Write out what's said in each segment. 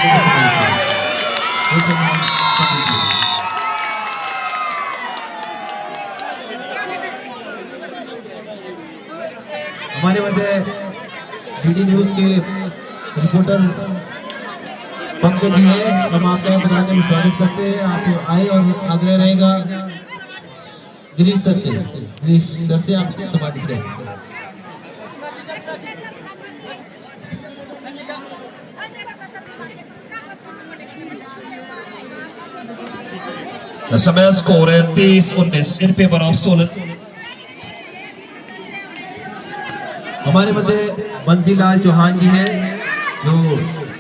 हमारे मध्य DD news के reporter Pankaj ji है, हम आपका बताने में स्वागत करते हैं। आप आए और आग्रह रहेगा गिरीश सर से आप सम्मानित करें। समय स्कोर है 30-19 इन फेवर ऑफ सोलन। हमारे मध्य बंसीलाल चौहान जी हैं जो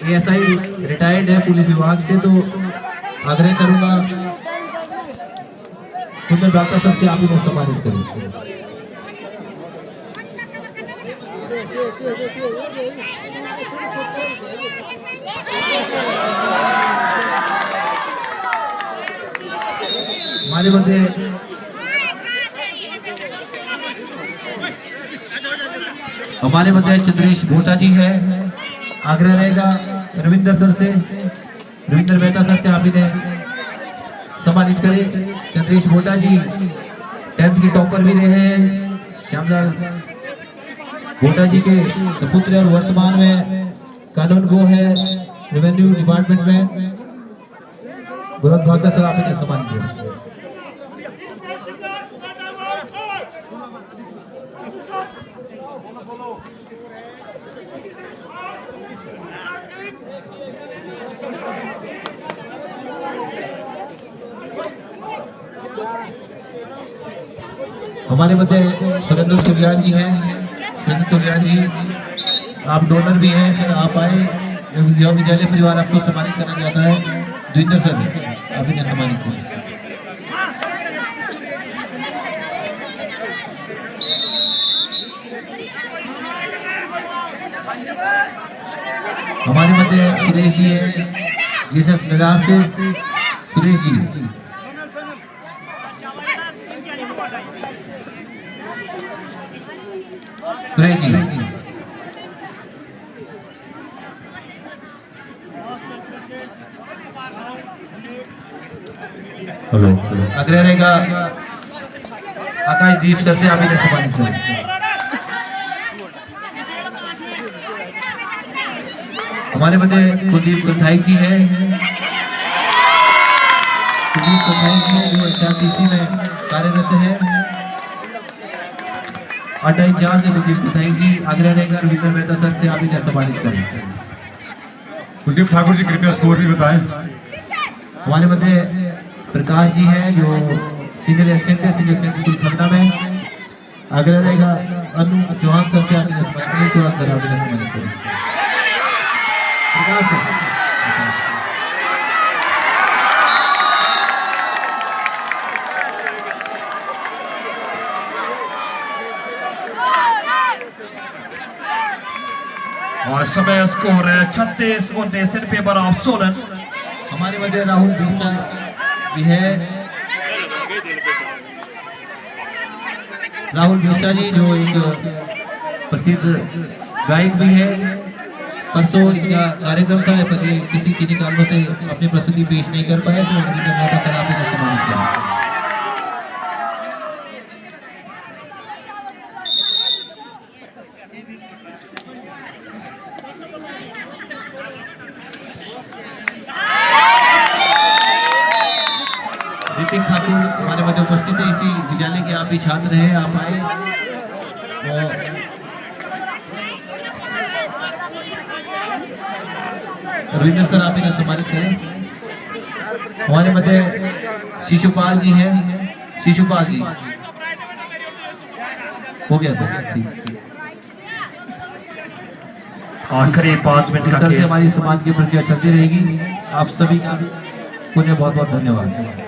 एएसआई रिटायर्ड है पुलिस विभाग से, तो आग्रह करूंगा सुंदर डॉक्टर सर से आप इन्हें सम्मानित करें। हमारे मध्य चंद्रेश भोटा जी है, आग्रह रहेगा रविंदर सर से, रविंदर मेहता सर से आप इन्हें सम्मानित करें। चंद्रेश भोटा जी 10th की टॉपर भी रहे हैं। श्यामलाल भोटा जी के सपुत्र और वर्तमान में कानून गो है रेवेन्यू डिपार्टमेंट में। गौरव भागदा सर आप इन्हें सम्मानित करें। हमारे मध्य सुरेंद्र तुलियान जी हैं। सुरेंद्र तुलियान जी आप डोनर भी हैं सर, आप आए। युवा विद्यालय परिवार आपको सम्मानित करना चाहता है। द्विंदर सर आप इन्हें सम्मानित करें। हमारे मध्य सुरेश जी है, जीसस नगर से सुरेश जी। सुरेश जी आग्रह रहेगा आकाशदीप सर से आप इन्हें सम्मानित करें। हमारे मध्य कुलदीप कंधाई जी है। कुलदीप कंधाई जी जो HRTC में कार्यरत है। अटल इंचार्ज कुलदीप कंधाई जी, आग्रह रहेगा रविंद्र मेहता सर से आप इन्हें सम्मानित करें। कुलदीप ठाकुर जी कृपया स्कोर भी बताएं। हमारे मध्य प्रकाश जी हैं जो सीनियर असिस्टेंट है सीनियर सेकेंडरी स्कूल खन्ना में। आग्रह रहेगा अनु चौहान सर से आप इन्हें सम्मानित करें। प्रकाश सर और समय स्कोर है 36-19 इन फेवर ऑफ सोलन। हमारे मध्य राहुल बिस्टा जी है। राहुल बिस्टा जी जो एक प्रसिद्ध गायक भी है। परसों इनका कार्यक्रम था पर ये किसी किन्हीं कारणों से अपनी प्रस्तुति पेश नहीं कर पाए, तो उनका मेहता सर आप इन्हें सम्मानित किया। ऋतिक ठाकुर हमारे मध्य उपस्थित है। इसी विद्यालय के आप भी छात्र हैं, आप आए। रविंद्र सर आप इन्हें सम्मानित करें। हमारे मध्य शिशुपाल जी हैं। शिशुपाल जी हो गया सर, ठीक। आखिरी 5 मिनट इस तरह से हमारी समाज की प्रक्रिया चलती रहेगी। आप सभी का पुनः बहुत बहुत धन्यवाद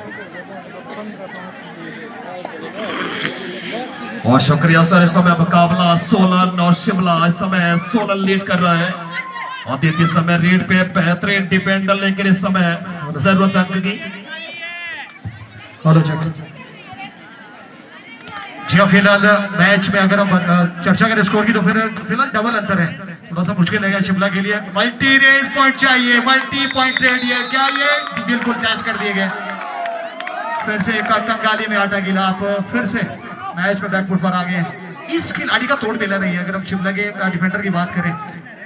और शुक्रिया सर। इस समय मुकाबला सोलन और शिमला, इस समय सोलन लीड कर रहा है और द्वितीय समय रीड पे बेहतरीन डिपेंडर, लेकिन इस समय जरूरत अंक की। जी फिलहाल मैच में अगर हम चर्चा करें स्कोर की तो फिलहाल डबल अंतर है। थोड़ा सा मुश्किल है शिमला के लिए। मल्टी रेड पॉइंट चाहिए, मल्टी पॉइंट रेड ये क्या ये बिल्कुल कैच कर दिए गए। फिर से कंगाली में आटा गिला, आप फिर से मैच में बैकफुट पर आ गए। इस खिलाड़ी का तोड़ पेला नहीं है। अगर हम शिमला के डिफेंडर की बात करें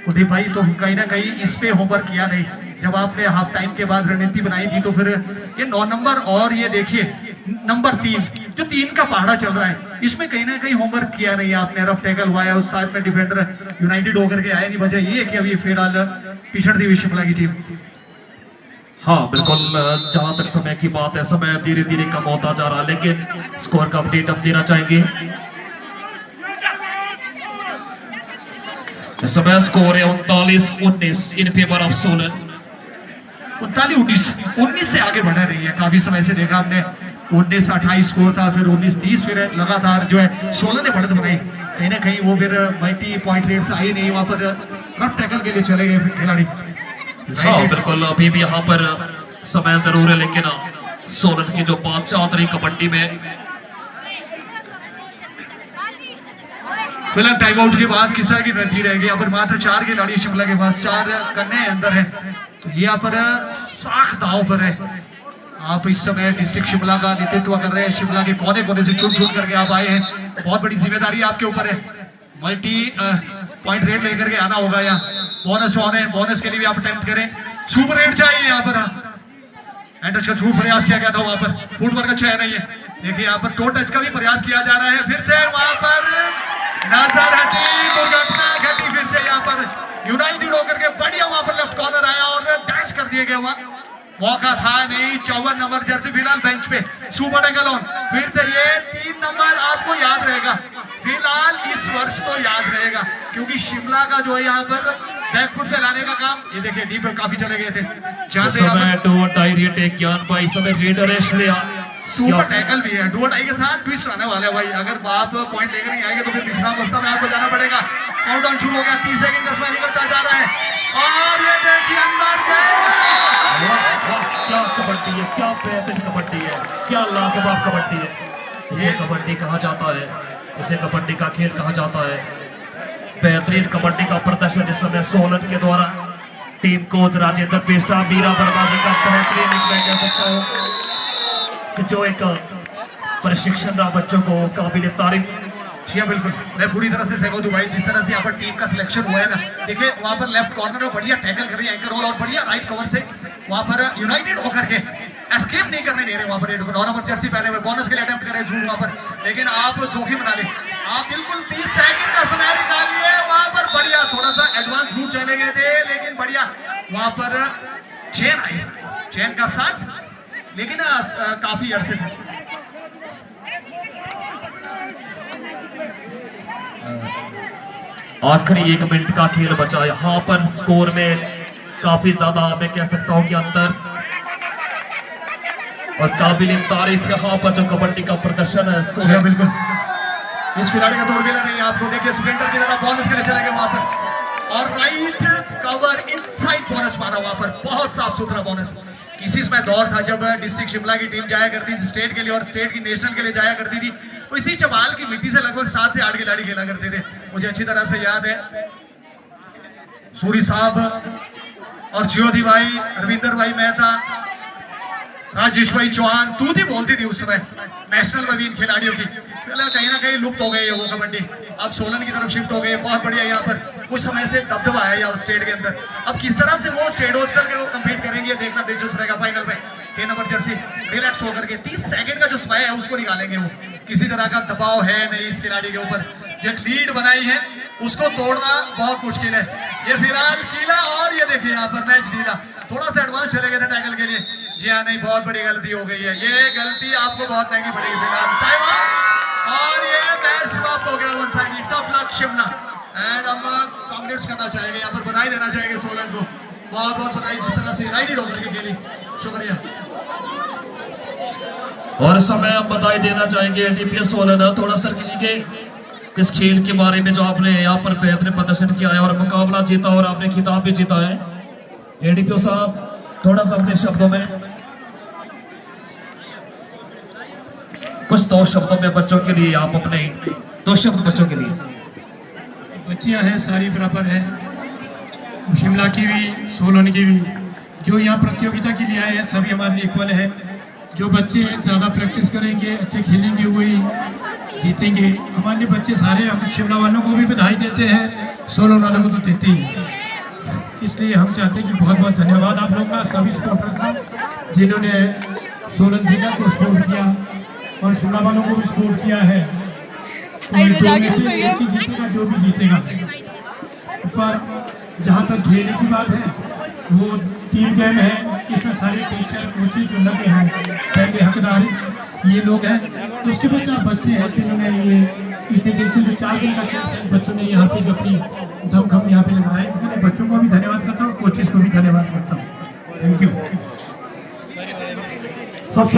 कुलदीप भाई, तो कहीं ना कहीं इस पे होमवर्क किया नहीं। जब आपने हाफ टाइम के बाद रणनीति बनाई थी तो फिर ये 9 नंबर और ये देखिए नंबर 3 जो 3 का पहाड़ा चल रहा है, इसमें कहीं ना कहीं होमवर्क किया नहीं आपने। रफ टैकल हुआ है, उस साथ में डिफेंडर यूनाइटेड होकर के आए नहीं। वजह ये है कि अभी फिलहाल पिछड़ दी हुई शिमला की टीम। हाँ बिल्कुल, जहां तक समय की बात है, समय धीरे धीरे कम होता जा रहा है, लेकिन स्कोर का अपडेट हम देना चाहेंगे। इस समय स्कोर है 39-19 इन फेवर ऑफ सोलन। 39-19 से आगे बढ़ रही है। काफी समय से देखा हमने 19-28 स्कोर था, फिर 19-30, फिर लगातार जो है 16 ने बढ़त बनाई। कहीं ना कहीं वो फिर मल्टी पॉइंट रेट से आई नहीं, वहां पर रफ टैकल के लिए चले गए फिर खिलाड़ी। हाँ बिल्कुल, अभी भी यहाँ पर समय जरूर है, लेकिन सोलन की जो बादशाह उतरी कबड्डी में। फिलहाल टाइम आउट के बाद किस तरह की रणनीति रहेगी। यहाँ पर मात्र 4 खिलाड़ी शिमला के पास, 4 कन्ने अंदर है, तो ये यहाँ पर साख दाव पर है। आप इस समय डिस्ट्रिक्ट शिमला का नेतृत्व कर रहे हैं। शिमला के कोने कोने से चुन चुन करके आप आए हैं, बहुत बड़ी जिम्मेदारी आपके ऊपर है। मल्टी पॉइंट रेट लेकर के आना होगा। यहाँ बोनस ऑन है, बोनस के लिए भी आप अटेम्प्ट करें। सुपर रेट चाहिए यहाँ पर। एंड का झूठ प्रयास किया गया था वहां पर, फुटबॉल का चयन नहीं है। देखिए यहाँ पर टो टच का भी प्रयास किया जा रहा है। फिर से वहां पर नजर हटी, दुर्घटना घटी। फिर से यहाँ पर यूनाइटेड होकर के बढ़िया वहां पर लेफ्ट कॉर्नर आया और डैश कर दिया गया। वहां मौका था नहीं। 54 नंबर जर्सी फिलहाल बेंच पे, सुपर टैकल ऑन। फिर से ये 3 नंबर आपको याद रहेगा फिलहाल इस वर्ष, तो याद रहेगा क्योंकि शिमला का जो है यहाँ पर बैकफुट पे लाने का काम, ये देखिए डीप पे काफी चले गए थे। जहां से ज्ञान भाई समय रेडर है श्रेया। सुपर टैकल भी है, डू और डाई के साथ ट्विस्ट आने वाले हैं भाई। अगर आप पॉइंट लेकर नहीं आएंगे तो फिर विश्राम अवस्था में आपको जाना पड़ेगा। काउंटडाउन शुरू हो गया, 30 सेकंड का समय निकलता जा रहा है और ये देखिए अंदर क्या कबड्डी है, क्या बेहतरीन कबड्डी है, क्या लाजवाब कबड्डी है। इसे कबड्डी कहा जाता है, इसे कबड्डी का खेल कहा जाता है। बेहतरीन कबड्डी का प्रदर्शन इस समय सोलन के द्वारा टीम कोच राजेंद्र पेस्टा मीरा बर्माजी का बेहतरीन मैं कह सकता हूँ कि जो एक प्रशिक्षण रहा बच्चों को काबिल तारीफ। जी हाँ बिल्कुल, मैं पूरी तरह से सहमत हूँ भाई। जिस तरह से यहाँ पर टीम का सिलेक्शन हुआ है ना, देखिए वहाँ पर लेफ्ट कॉर्नर में बढ़िया टैकल कर रही है एंकर होल और बढ़िया राइट कवर से वहाँ पर यूनाइटेड होकर के एस्केप नहीं करने दे रहे। वहाँ पर 9 नंबर जर्सी पहने हुए बोनस के लिए अटेम्प्ट कर रहे हैं वहाँ पर, लेकिन आप जोखिम ना ले। आप बिल्कुल 30 सेकंड का समय निकालिए। वहाँ पर बढ़िया थोड़ा सा एडवांस रूट चले गए थे, लेकिन बढ़िया वहाँ पर चेन आई, चेन का साथ, लेकिन काफी अरसे से आखिरी 1 मिनट का खेल बचा। यहाँ पर स्कोर में काफी ज्यादा मैं कह सकता हूँ कि अंतर और काबिल तारीफ यहाँ पर जो कबड्डी का प्रदर्शन है। बिल्कुल इस खिलाड़ी का तोड़ मिला नहीं आपको। देखिए स्प्रिंटर की तरह बोनस के लिए चले गए वहां पर और राइट कवर इनसाइड बोनस मारा वहां पर, बहुत साफ सुथरा बोनस। किसी समय दौर था जब डिस्ट्रिक्ट शिमला की टीम जाया करती थी स्टेट के लिए और स्टेट की नेशनल के लिए जाया करती थी, तो इसी चबाल की मिट्टी से लगभग 7 से 8 खिलाड़ी खेला करते थे। मुझे अच्छी तरह से याद है सूरी साहब और ज्योति भाई, रविंदर भाई मेहता, राजेश भाई चौहान, तूती बोलती थी उस समय नेशनल में भी इन खिलाड़ियों की। कहीं ना कहीं लुप्त हो गई है वो कबड्डी, अब सोलन की तरफ शिफ्ट हो गई है। बहुत बढ़िया, यहाँ पर कुछ समय से दबदबा है यहाँ स्टेट के अंदर। अब किस तरह से वो स्टेट होस्टल के वो कम्पीट करेंगे देखना दिलचस्प रहेगा। फाइनल में 3 नंबर जर्सी रिलैक्स होकर के 30 सेकंड का जो समय है उसको निकालेंगे। वो किसी तरह का दबाव है नहीं इस खिलाड़ी के ऊपर। जो लीड बनाई है उसको तोड़ना बहुत मुश्किल है। ये फिलहाल कीला और ये देखिए यहाँ पर मैच ढीला, थोड़ा सा एडवांस चले गए थे टैकल के लिए। जी हाँ, नहीं बहुत बड़ी गलती हो गई है, ये गलती आपको बहुत महंगी पड़ेगी। फिलहाल टाइम और ये मैच समाप्त हो गया one side. Tough luck Shimla and हम कांग्रेस करना चाहेंगे, यहाँ पर बधाई देना चाहेंगे सोलन को। बहुत बहुत बधाई जिस तरह से यूनाइटेड होकर के खेली, शुक्रिया। और समय हम बधाई देना चाहेंगे डीपीएस सोलन। थोड़ा सा के इस खेल के बारे में जो आपने यहाँ पर बेहतरीन प्रदर्शन किया है और मुकाबला जीता और आपने खिताब भी जीता है। एडीपीओ साहब थोड़ा सा अपने शब्दों में कुछ 2 शब्दों में बच्चों के लिए आप अपने 2 शब्द बच्चों के लिए। बच्चियां हैं सारी बराबर है, शिमला की भी, सोलन की भी, जो यहाँ प्रतियोगिता के लिए आए हैं सभी हमारे लिए इक्वल है। जो बच्चे ज़्यादा प्रैक्टिस करेंगे, अच्छे खेलेंगे, वही जीतेंगे। हमारे लिए बच्चे सारे, हम शिमला वालों को भी बधाई देते हैं, सोलन वालों को तो देते ही हैं। इसलिए हम चाहते हैं कि बहुत बहुत धन्यवाद आप लोगों का, सभी सपोर्टर्स का, जिन्होंने सोलन जिला को सपोर्ट किया और शिमला वालों को भी सपोर्ट किया है। तो ये दो में से एक ही जीतेगा, जो भी जीतेगा। पर जहाँ तक खेलने की बात है, वो टीम गेम है, इसमें सारे टीचर कोचेज जो लगे हैं, पहले हकदार ये लोग हैं। तो उसके बाद बच्चे हैं जिन्होंने ये इतने दिन से जो 4 दिन का खेल है, बच्चों ने यहाँ पे जो अपनी दमखम यहाँ पे लगाए, इसलिए बच्चों को भी धन्यवाद करता हूँ, कोचेज को भी धन्यवाद करता हूँ। Thank you. सबसे